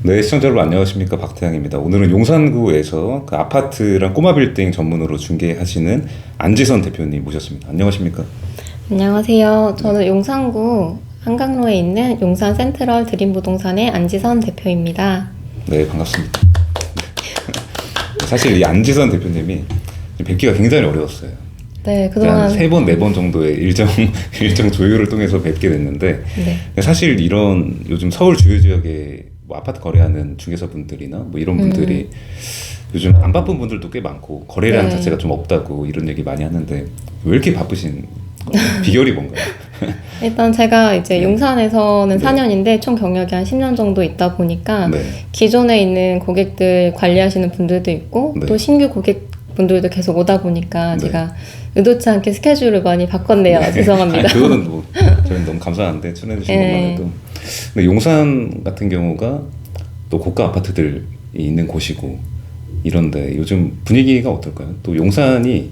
네, 시청자 여러분 안녕하십니까. 박태양입니다. 오늘은 용산구에서 그 아파트랑 꼬마 빌딩 전문으로 중개하시는 안지선 대표님 모셨습니다. 안녕하십니까? 안녕하세요. 저는 용산구 한강로에 있는 용산 센트럴 드림부동산의 안지선 대표입니다. 네, 반갑습니다. 사실 이 안지선 대표님이 뵙기가 굉장히 어려웠어요. 네, 그동안 3번, 4번 정도의 일정 조율을 통해서 뵙게 됐는데, 네. 사실 이런 요즘 서울 주요 지역에 뭐 아파트 거래하는 중개사분들이나 뭐 이런 분들이 요즘 안 바쁜 분들도 꽤 많고 거래량 네. 자체가 좀 없다고 이런 얘기 많이 하는데 왜 이렇게 바쁘신 거예요? 비결이 뭔가요? 일단 제가 이제 용산에서는 네. 4년인데 총 경력이 한 10년 정도 있다 보니까 네. 기존에 있는 고객들 관리하시는 분들도 있고 네. 또 신규 고객분들도 계속 오다 보니까 네. 제가 의도치 않게 스케줄을 많이 바꿨네요. 죄송합니다. 아니, 그거는 뭐 저는 너무 감사한데 출연해 주신 것만 네. 해도. 근데 용산 같은 경우가 또 고가 아파트들이 있는 곳이고 이런데 요즘 분위기가 어떨까요? 또 용산이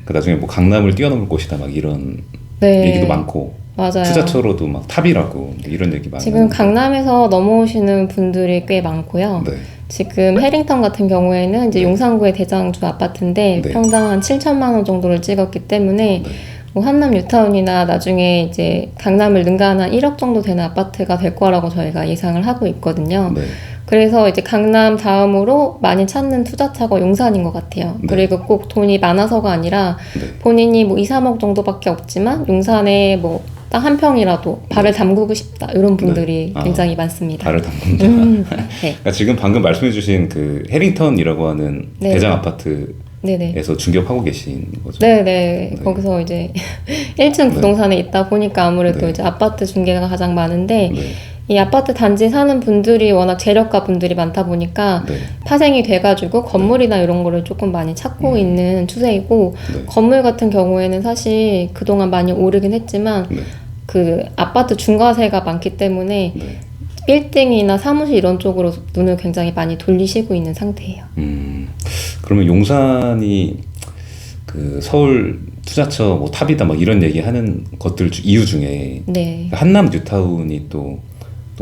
그 나중에 뭐 강남을 뛰어넘을 곳이다 막 이런 네. 얘기도 많고 맞아요. 투자처로도 막 탑이라고 이런 얘기 많이 지금 하는데. 강남에서 넘어오시는 분들이 꽤 많고요. 네. 지금 해링턴 같은 경우에는 이제 용산구의 대장주 아파트인데 네. 평당 한 7천만 원 정도를 찍었기 때문에 네. 뭐 한남 뉴타운이나 나중에 이제 강남을 능가하는 1억 정도 되는 아파트가 될 거라고 저희가 예상을 하고 있거든요. 네. 그래서 이제 강남 다음으로 많이 찾는 투자처가 용산인 것 같아요. 네. 그리고 꼭 돈이 많아서가 아니라 네. 본인이 뭐 2, 3억 정도밖에 없지만 용산에 뭐 딱 한 평이라도 발을 담그고 싶다 이런 분들이 네. 굉장히 많습니다. 발을 담근다. 네. 그러니까 지금 방금 말씀해주신 그 해링턴이라고 하는 네. 대장 아파트에서 네네. 중개업하고 계신 거죠? 네네. 네. 거기서 이제 1층 부동산에 있다 보니까 아무래도 네. 이제 아파트 중개가 가장 많은데 네. 이 아파트 단지 사는 분들이 워낙 재력가 분들이 많다 보니까 네. 파생이 돼가지고 건물이나 이런 거를 조금 많이 찾고 있는 추세이고 네. 건물 같은 경우에는 사실 그동안 많이 오르긴 했지만 네. 그 아파트 중과세가 많기 때문에 네. 빌딩이나 사무실 이런 쪽으로 눈을 굉장히 많이 돌리시고 있는 상태예요. 그러면 용산이 그 서울 투자처 뭐 탑이다 뭐 이런 얘기하는 것들 이유 중에 네. 한남 뉴타운이 또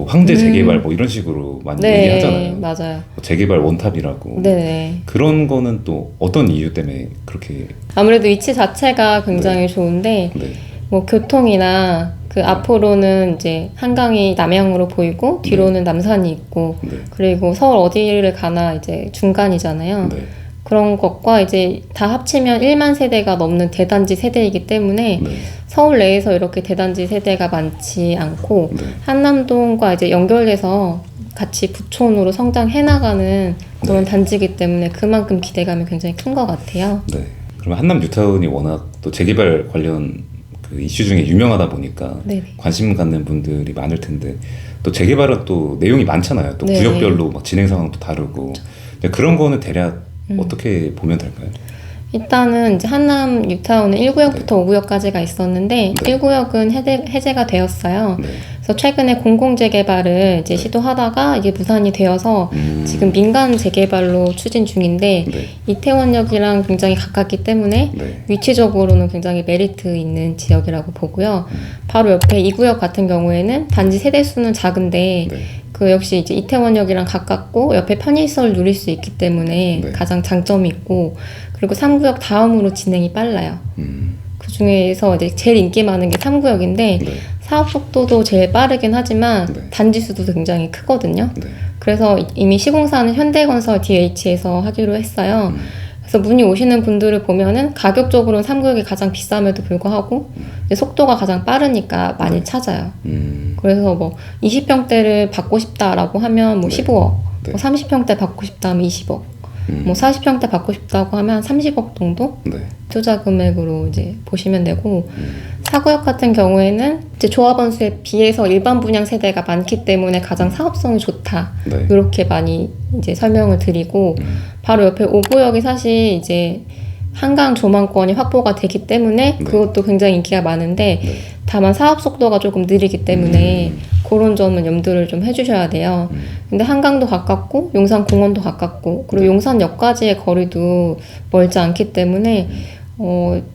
황제 재개발 뭐 이런 식으로 많이 네, 얘기하잖아요. 맞아요. 뭐 재개발 원탑이라고. 네. 그런 거는 또 어떤 이유 때문에 그렇게. 아무래도 위치 자체가 굉장히 좋은데 네. 뭐 교통이나 그 앞으로는 이제 한강이 남향으로 보이고 뒤로는 남산이 있고 네. 그리고 서울 어디를 가나 이제 중간이잖아요. 네. 그런 것과 이제 다 합치면 1만 세대가 넘는 대단지 세대이기 때문에 네. 서울 내에서 이렇게 대단지 세대가 많지 않고 네. 한남동과 이제 연결돼서 같이 부촌으로 성장해 나가는 그런 네. 단지이기 때문에 그만큼 기대감이 굉장히 큰 것 같아요. 네. 그러면 한남 뉴타운이 워낙 또 재개발 관련 그 이슈 중에 유명하다 보니까 네네. 관심 갖는 분들이 많을 텐데 또 재개발은 또 내용이 많잖아요. 또 네네. 구역별로 막 진행 상황도 다르고. 근데 그런 거는 대략 음. 어떻게 보면 될까요? 일단은 이제 한남 뉴타운은 1구역부터 5구역까지가 있었는데 네. 1구역은 해제가 되었어요. 네. 그래서 최근에 공공재개발을 이제 네. 시도하다가 이게 무산이 되어서 지금 민간 재개발로 추진 중인데 네. 이태원역이랑 굉장히 가깝기 때문에 네. 위치적으로는 굉장히 메리트 있는 지역이라고 보고요. 바로 옆에 2구역 같은 경우에는 단지 세대수는 작은데 네. 그 역시 이제 이태원역이랑 가깝고 옆에 편의시설을 누릴 수 있기 때문에 네. 가장 장점이 있고 그리고 3구역 다음으로 진행이 빨라요. 그 중에서 이제 제일 인기 많은 게 3구역인데 네. 사업 속도도 제일 빠르긴 하지만 네. 단지 수도 굉장히 크거든요. 네. 그래서 이미 시공사는 현대건설 DH에서 하기로 했어요. 그래서 문의 오시는 분들을 보면은 가격적으로는 3구역이 가장 비쌈에도 불구하고 이제 속도가 가장 빠르니까 많이 네. 찾아요. 음. 그래서 뭐 20평대를 받고 싶다라고 하면 뭐 네. 15억, 네. 뭐 30평대 받고 싶다 하면 20억, 뭐 40평대 받고 싶다고 하면 30억 정도 네. 투자 금액으로 이제 보시면 되고 4구역 같은 경우에는 이제 조합원 수에 비해서 일반 분양 세대가 많기 때문에 가장 사업성이 좋다. 네. 이렇게 많이 이제 설명을 드리고 바로 옆에 5구역이 사실 이제 한강 조망권이 확보가 되기 때문에 네. 그것도 굉장히 인기가 많은데 네. 다만 사업 속도가 조금 느리기 때문에 그런 점은 염두를 좀 해주셔야 돼요. 근데 한강도 가깝고 용산 공원도 가깝고 그리고 용산역까지의 거리도 멀지 않기 때문에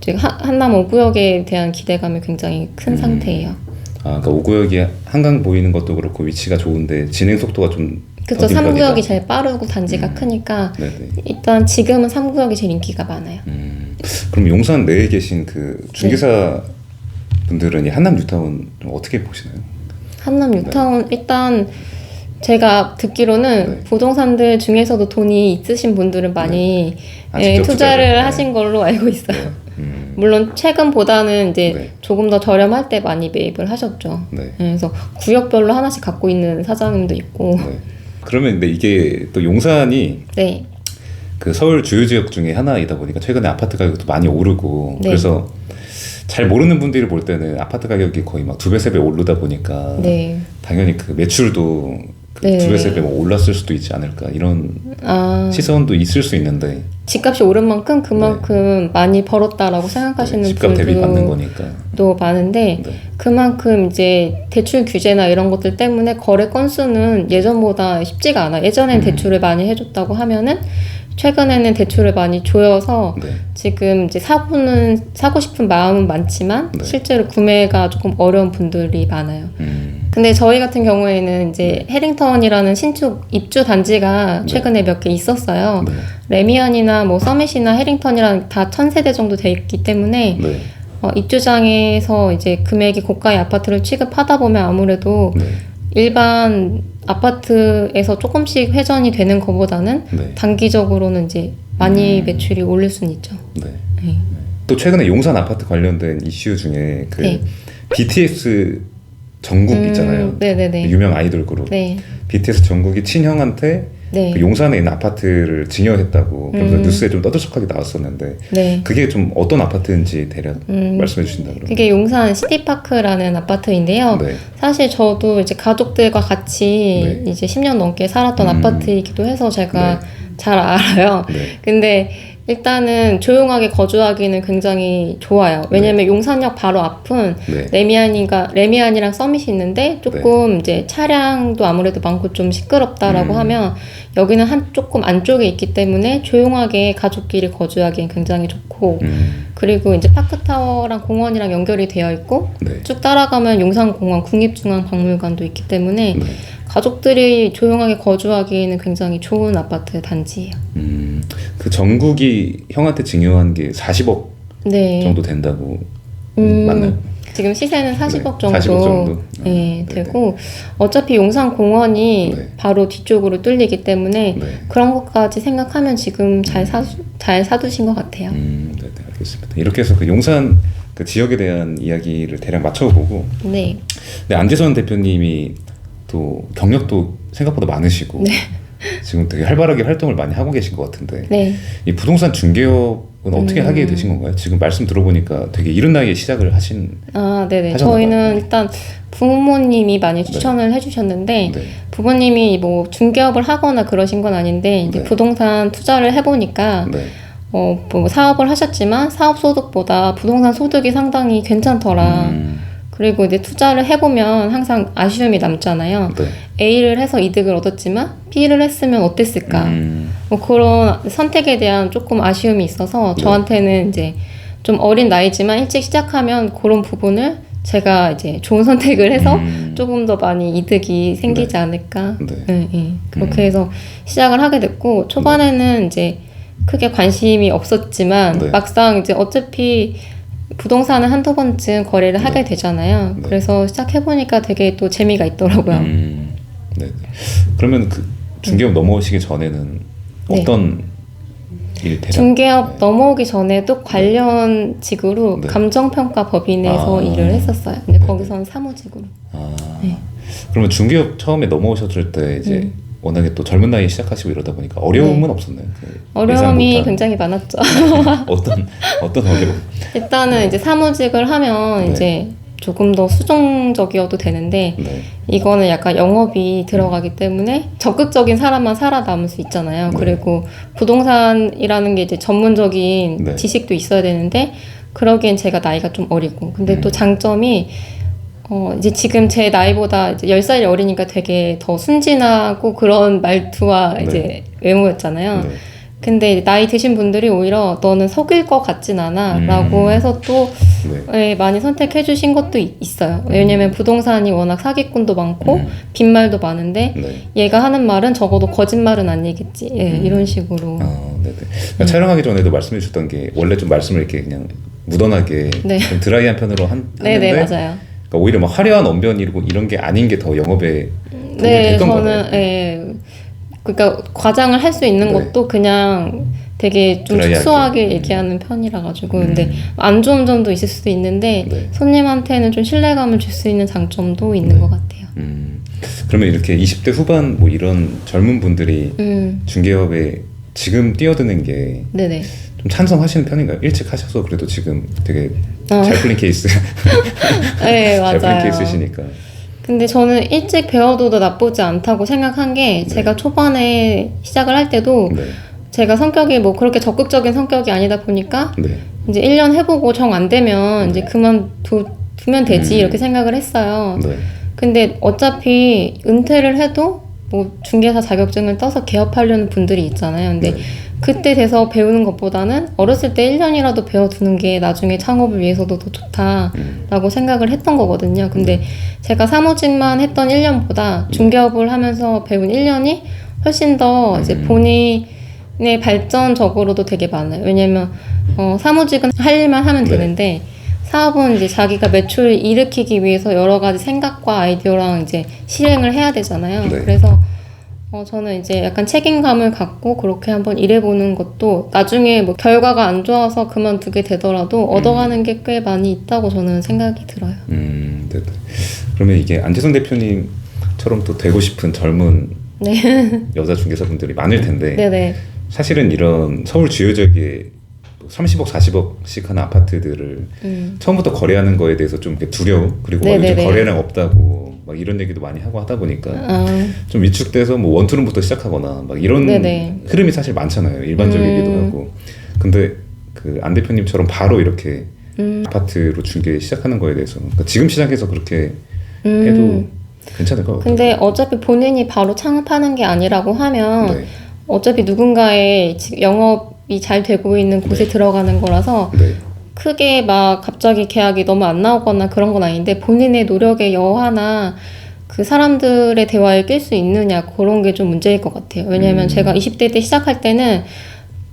이제 한남 5구역에 대한 기대감이 굉장히 큰 상태예요. 아, 그러니까 5구역이 한강 보이는 것도 그렇고 위치가 좋은데 진행 속도가 좀 그쵸. 더 3구역이 밀가기가. 제일 빠르고 단지가 크니까 네네. 일단 지금은 3구역이 제일 인기가 많아요. 그럼 용산 내에 계신 그 중개사 분들은 이 한남 뉴타운 좀 어떻게 보시나요? 한남 뉴타운 일단 제가 듣기로는 네. 부동산들 중에서도 돈이 있으신 분들은 많이 아, 예, 직접 투자를 투자를, 하신 걸로 알고 있어요. 네. 물론 최근보다는 이제 네. 조금 더 저렴할 때 많이 매입을 하셨죠. 네. 예, 그래서 구역별로 하나씩 갖고 있는 사장님도 있고. 네. 그러면 근데 이게 또 용산이 네. 그 서울 주요 지역 중에 하나이다 보니까 최근에 아파트 가격도 많이 오르고 네. 그래서 잘 모르는 분들이 볼 때는 아파트 가격이 거의 막 2배, 3배 오르다 보니까 네. 당연히 그 매출도 그 네. 2배, 3배 뭐 올랐을 수도 있지 않을까 이런 아, 시선도 있을 수 있는데 집값이 오른 만큼 그만큼 많이 벌었다라고 생각하시는 네, 집값 대비 받는 분들도 거니까. 많은데 네. 그만큼 이제 대출 규제나 이런 것들 때문에 거래 건수는 예전보다 쉽지가 않아. 예전엔 대출을 많이 해줬다고 하면은 최근에는 대출을 많이 조여서 네. 지금 이제 사고 싶은 마음은 많지만 네. 실제로 구매가 조금 어려운 분들이 많아요. 근데 저희 같은 경우에는 이제 해링턴이라는 신축 입주 단지가 네. 최근에 몇 개 있었어요. 네. 레미안이나 뭐 서밋이나 해링턴이랑 다 1000세대 정도 돼 있기 때문에 네. 입주장에서 이제 금액이 고가의 아파트를 취급하다 보면 아무래도 네. 일반 아파트에서 조금씩 회전이 되는 것보다는 네. 단기적으로는 이제 많이 매출이 오를 수는 있죠. 네. 네. 또 최근에 용산 아파트 관련된 이슈 중에 그 네. BTS 정국 있잖아요. 네네네. 유명 아이돌 그룹. 네. BTS 정국이 친형한테 네. 그 용산에 있는 아파트를 증여했다고 그러면서 음. 뉴스에 좀 떠들썩하게 나왔었는데 네. 그게 좀 어떤 아파트인지 대략 말씀해 주신다 그러면. 그게 용산 시티파크라는 아파트인데요. 네. 사실 저도 이제 가족들과 같이 네. 이제 10년 넘게 살았던 아파트이기도 해서 제가 네. 잘 알아요. 네. 근데 일단은 조용하게 거주하기는 굉장히 좋아요. 왜냐면 용산역 바로 앞은 네. 레미안이랑 서밋이 있는데 조금 이제 차량도 아무래도 많고 좀 시끄럽다라고 하면 여기는 조금 안쪽에 있기 때문에 조용하게 가족끼리 거주하기엔 굉장히 좋고 그리고 이제 파크타워랑 공원이랑 연결이 되어 있고 네. 쭉 따라가면 용산공원 국립중앙박물관도 있기 때문에 네. 가족들이 조용하게 거주하기에는 굉장히 좋은 아파트 단지예요. 그 정국이 형한테 증여한 게 40억 네. 정도 된다고 맞나요? 지금 시세는 40억 정도, 40억 정도? 네, 네, 되고 어차피 용산공원이 네. 바로 뒤쪽으로 뚫리기 때문에 네. 그런 것까지 생각하면 지금 잘 사두신 것 같아요. 네, 알겠습니다. 이렇게 해서 그 용산 그 지역에 대한 이야기를 대략 맞춰보고 네. 근데 안재선 대표님이 또 경력도 생각보다 많으시고 지금 되게 활발하게 활동을 많이 하고 계신 것 같은데 네. 이 부동산 중개업은 어떻게 하게 되신 건가요? 지금 말씀 들어보니까 되게 이른 나이에 시작을 하신 아, 네네. 하셨나 저희는 봐요. 네. 일단 부모님이 많이 추천을 해주셨는데 네. 부모님이 뭐 중개업을 하거나 그러신 건 아닌데 이제 네. 부동산 투자를 해보니까 네. 뭐 사업을 하셨지만 사업 소득보다 부동산 소득이 상당히 괜찮더라. 그리고 이제 투자를 해보면 항상 아쉬움이 남잖아요. 네. A를 해서 이득을 얻었지만 B를 했으면 어땠을까? 뭐 그런 선택에 대한 조금 아쉬움이 있어서 네. 저한테는 이제 좀 어린 나이지만 일찍 시작하면 그런 부분을 제가 이제 좋은 선택을 해서 조금 더 많이 이득이 생기지 네. 않을까? 네. 네, 네. 그렇게 해서 시작을 하게 됐고 초반에는 이제 크게 관심이 없었지만 네. 막상 이제 어차피 부동산은 한두 번쯤 거래를 하게 되잖아요. 네. 그래서 시작해보니까 되게 또 재미가 있더라고요. 네. 그러면 그 중개업 넘어오시기 전에는 네. 어떤 일 대략? 중개업 넘어오기 전에도 관련직으로 네. 감정평가 법인에서 아. 일을 했었어요. 근데 거기서는 사무직으로. 네. 그러면 중개업 처음에 넘어오셨을 때 이제 워낙에 또 젊은 나이에 시작하시고 이러다 보니까 어려움은 없었나요? 그 어려움이 예상 못한 굉장히 많았죠. 어떤 어려움? 일단은 이제 사무직을 하면 네. 이제 조금 더 수동적이어도 되는데 네. 이거는 약간 영업이 들어가기 때문에 적극적인 사람만 살아남을 수 있잖아요. 네. 그리고 부동산이라는 게 이제 전문적인 네. 지식도 있어야 되는데 그러기엔 제가 나이가 좀 어리고 근데 또 장점이 이제 지금 제 나이보다 이제 10살이 어리니까 되게 더 순진하고 그런 말투와 네. 이제 외모였잖아요. 네. 근데 나이 드신 분들이 오히려 너는 속일 것 같진 않아 라고 해서 또 네. 예, 많이 선택해 주신 것도 있어요. 왜냐면 부동산이 워낙 사기꾼도 많고 빈말도 많은데 네. 얘가 하는 말은 적어도 거짓말은 아니겠지. 예, 이런 식으로. 네네. 그러니까 촬영하기 전에도 말씀해 주셨던 게 원래 좀 말씀을 이렇게 그냥 묻어나게 네. 좀 드라이한 편으로 하는데 네네, 맞아요. 그러니까 오히려 막 화려한 언변이고 이런 게 아닌 게 더 영업에 도움이 네, 됐던 저는 거네요. 예, 그러니까 과장을 할 수 있는 네. 것도 그냥 되게 좀 드라이하게. 축소하게 얘기하는 편이라 가지고 근데 안 좋은 점도 있을 수도 있는데 네. 손님한테는 좀 신뢰감을 줄 수 있는 장점도 있는 것 같아요. 그러면 이렇게 20대 후반 뭐 이런 젊은 분들이 중개업에 지금 뛰어드는 게 좀 네네. 찬성하시는 편인가요? 일찍 하셔서 그래도 지금 되게 어. 잘 풀린 케이스 네, 잘 풀린 맞아요. 케이스시니까. 근데 저는 일찍 배워둬도 나쁘지 않다고 생각한 게 제가 초반에 시작을 할 때도 네. 제가 성격이 뭐 그렇게 적극적인 성격이 아니다 보니까 네. 이제 1년 해보고 정 안 되면 이제 그만두면 되지 이렇게 생각을 했어요. 네. 근데 어차피 은퇴를 해도 뭐 중개사 자격증을 떠서 개업하려는 분들이 있잖아요. 근데 네. 그때 돼서 배우는 것보다는 어렸을 때 1년이라도 배워두는 게 나중에 창업을 위해서도 더 좋다라고 생각을 했던 거거든요. 근데 제가 사무직만 했던 1년보다 중개업을 하면서 배운 1년이 훨씬 더 이제 본인의 발전적으로도 되게 많아요. 왜냐면 사무직은 할 일만 하면 네. 되는데 사업은 이제 자기가 매출을 일으키기 위해서 여러 가지 생각과 아이디어랑 이제 실행을 해야 되잖아요. 네. 그래서 저는 이제 약간 책임감을 갖고 그렇게 한번 일해보는 것도 나중에 뭐 결과가 안 좋아서 그만두게 되더라도 얻어가는 게 꽤 많이 있다고 저는 생각이 들어요. 네네. 그러면 이게 안재성 대표님처럼 또 되고 싶은 젊은 네. 여자 중개사분들이 많을 텐데 네네. 사실은 이런 서울 주요 지역에 30억, 40억씩 하는 아파트들을 처음부터 거래하는 거에 대해서 좀 이렇게 두려움 그리고 막 요즘 네네네. 거래량 없다고 막 이런 얘기도 많이 하고 하다 보니까 아, 좀 위축돼서 뭐 원투룸부터 시작하거나 막 이런 네네. 흐름이 사실 많잖아요. 일반적이기도 하고. 근데 그 안 대표님처럼 바로 이렇게 아파트로 중개 시작하는 거에 대해서 그러니까 지금 시작해서 그렇게 해도 괜찮을 것 같아요. 근데 어차피 본인이 바로 창업하는 게 아니라고 하면 네. 어차피 누군가의 지금 영업이 잘 되고 있는 곳에 들어가는 거라서 네. 크게 막 갑자기 계약이 너무 안 나오거나 그런 건 아닌데 본인의 노력의 여하나 그 사람들의 대화에 낄 수 있느냐 그런 게 좀 문제일 것 같아요. 왜냐하면 제가 20대 때 시작할 때는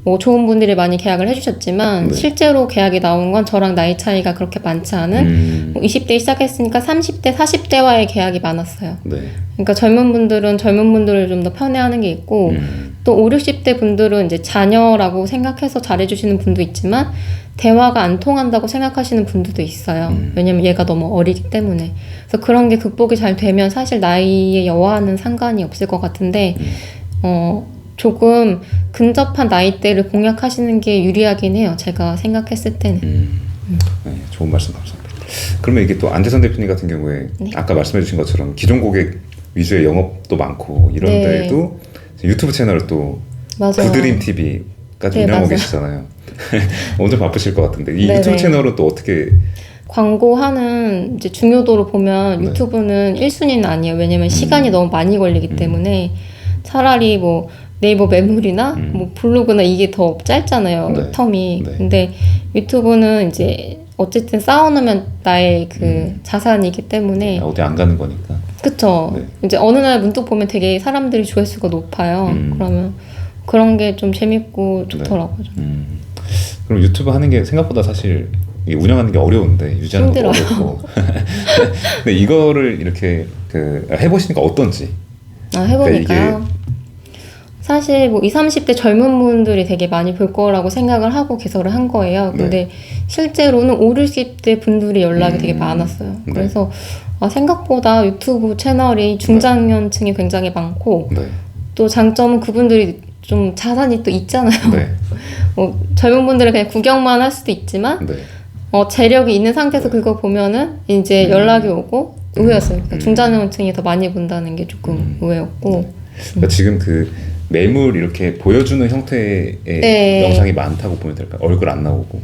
뭐 좋은 분들이 많이 계약을 해주셨지만 네. 실제로 계약이 나온 건 저랑 나이 차이가 그렇게 많지 않은 뭐 20대 시작했으니까 30대, 40대와의 계약이 많았어요. 네. 그러니까 젊은 분들은 젊은 분들을 좀 더 편애하는 게 있고 또 5, 60대 분들은 이제 자녀라고 생각해서 잘해주시는 분도 있지만 대화가 안 통한다고 생각하시는 분들도 있어요. 왜냐면 얘가 너무 어리기 때문에. 그래서 그런 게 극복이 잘 되면 사실 나이의 여하는 상관이 없을 것 같은데 조금 근접한 나이대를 공략하시는 게 유리하긴 해요. 제가 생각했을 때는. 네, 좋은 말씀 감사합니다. 그러면 이게 또 안재선 대표님 같은 경우에 네. 아까 말씀해 주신 것처럼 기존 고객 위주의 영업도 많고 이런 네. 데에도 유튜브 채널을 또 맞아요. 그드림 TV까지 네, 운영하고 맞아요. 계시잖아요. 엄청 바쁘실 것 같은데 이 네네. 유튜브 채널은 또 어떻게 광고하는 이제 중요도로 보면 네. 유튜브는 1순위는 아니에요. 왜냐면 시간이 너무 많이 걸리기 때문에 차라리 뭐 네이버 매물이나 뭐 블로그나 이게 더 짧잖아요. 네. 텀이. 네. 근데 유튜브는 이제 어쨌든 쌓아놓으면 나의 그 자산이기 때문에 어디 안 가는 거니까. 그쵸. 네. 이제 어느 날 문득 보면 되게 사람들이 조회수가 높아요. 그러면 그런 게 좀 재밌고 좋더라고요. 그럼 유튜브 하는 게 생각보다 사실 이게 운영하는 게 어려운데 유지하는 것도 힘들어요. 어렵고. 근데 이거를 이렇게 그 해보시니까 어떤지. 해보니까요. 그러니까 사실 뭐 20, 30대 젊은 분들이 되게 많이 볼 거라고 생각을 하고 개설을 한 거예요. 근데 실제로는 5, 60대 분들이 연락이 되게 많았어요. 네. 그래서 생각보다 유튜브 채널이 중장년층이 굉장히 많고 네. 또 장점은 그분들이 좀 자산이 또 있잖아요. 네. 뭐 젊은 분들은 그냥 구경만 할 수도 있지만 네. 재력이 있는 상태에서 그거 보면은 이제 연락이 오고 의외였어요. 그러니까 중장년층이 더 많이 본다는 게 조금 의외였고. 그러니까 지금 그 매물 이렇게 보여주는 형태의 네. 영상이 많다고 보면 될까요? 얼굴 안 나오고.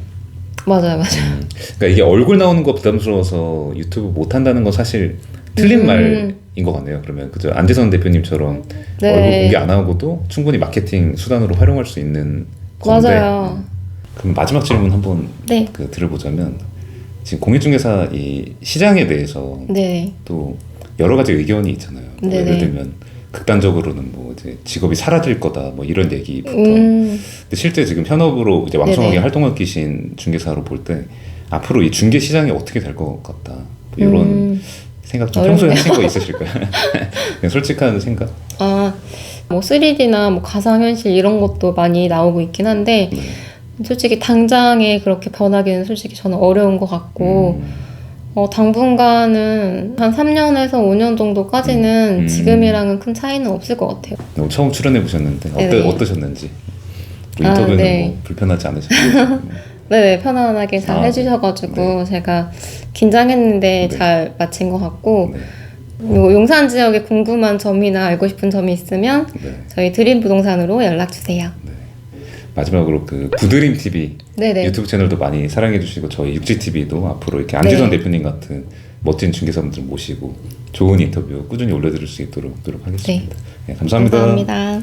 맞아요. 그러니까 이게 얼굴 나오는 거 부담스러워서 유튜브 못 한다는 건 사실 틀린 말인 것 같네요. 그러면 그죠? 안재선 대표님처럼 네. 얼굴 공개 안 하고도 충분히 마케팅 수단으로 활용할 수 있는 건데. 맞아요. 그럼 마지막 질문 한번 네. 들어보자면 지금 공인중개사 이 시장에 대해서 네. 또 여러 가지 의견이 있잖아요. 뭐 네네. 예를 들면 극단적으로는 뭐 이제 직업이 사라질 거다 뭐 이런 얘기부터. 근데 실제 지금 현업으로 이제 왕성하게 네네. 활동하고 계신 중개사로 볼 때 앞으로 이 중개 시장이 어떻게 될 것 같다. 뭐 이런 생각 좀 평소에 하신 거 있으실까요? 그냥 솔직한 생각? 뭐 3D나 뭐 가상현실 이런 것도 많이 나오고 있긴 한데 솔직히 당장에 그렇게 변하기는 솔직히 저는 어려운 것 같고 당분간은 한 3년에서 5년 정도까지는 지금이랑은 큰 차이는 없을 것 같아요. 너무 처음 출연해 보셨는데 네네. 어떠셨는지? 뭐 인터뷰는 네. 뭐 불편하지 않으셨나요? 네, 편안하게 잘 아, 해주셔가지고 네. 제가 긴장했는데 네. 잘 마친 것 같고 네. 그리고 용산 지역에 궁금한 점이나 알고 싶은 점이 있으면 네. 저희 드림 부동산으로 연락 주세요. 마지막으로 그 부드림 TV 네네. 유튜브 채널도 많이 사랑해 주시고 저희 육지 TV도 앞으로 이렇게 안지선 네. 대표님 같은 멋진 중개사분들 모시고 좋은 인터뷰 꾸준히 올려드릴 수 있도록 노력하겠습니다. 네, 감사합니다. 감사합니다.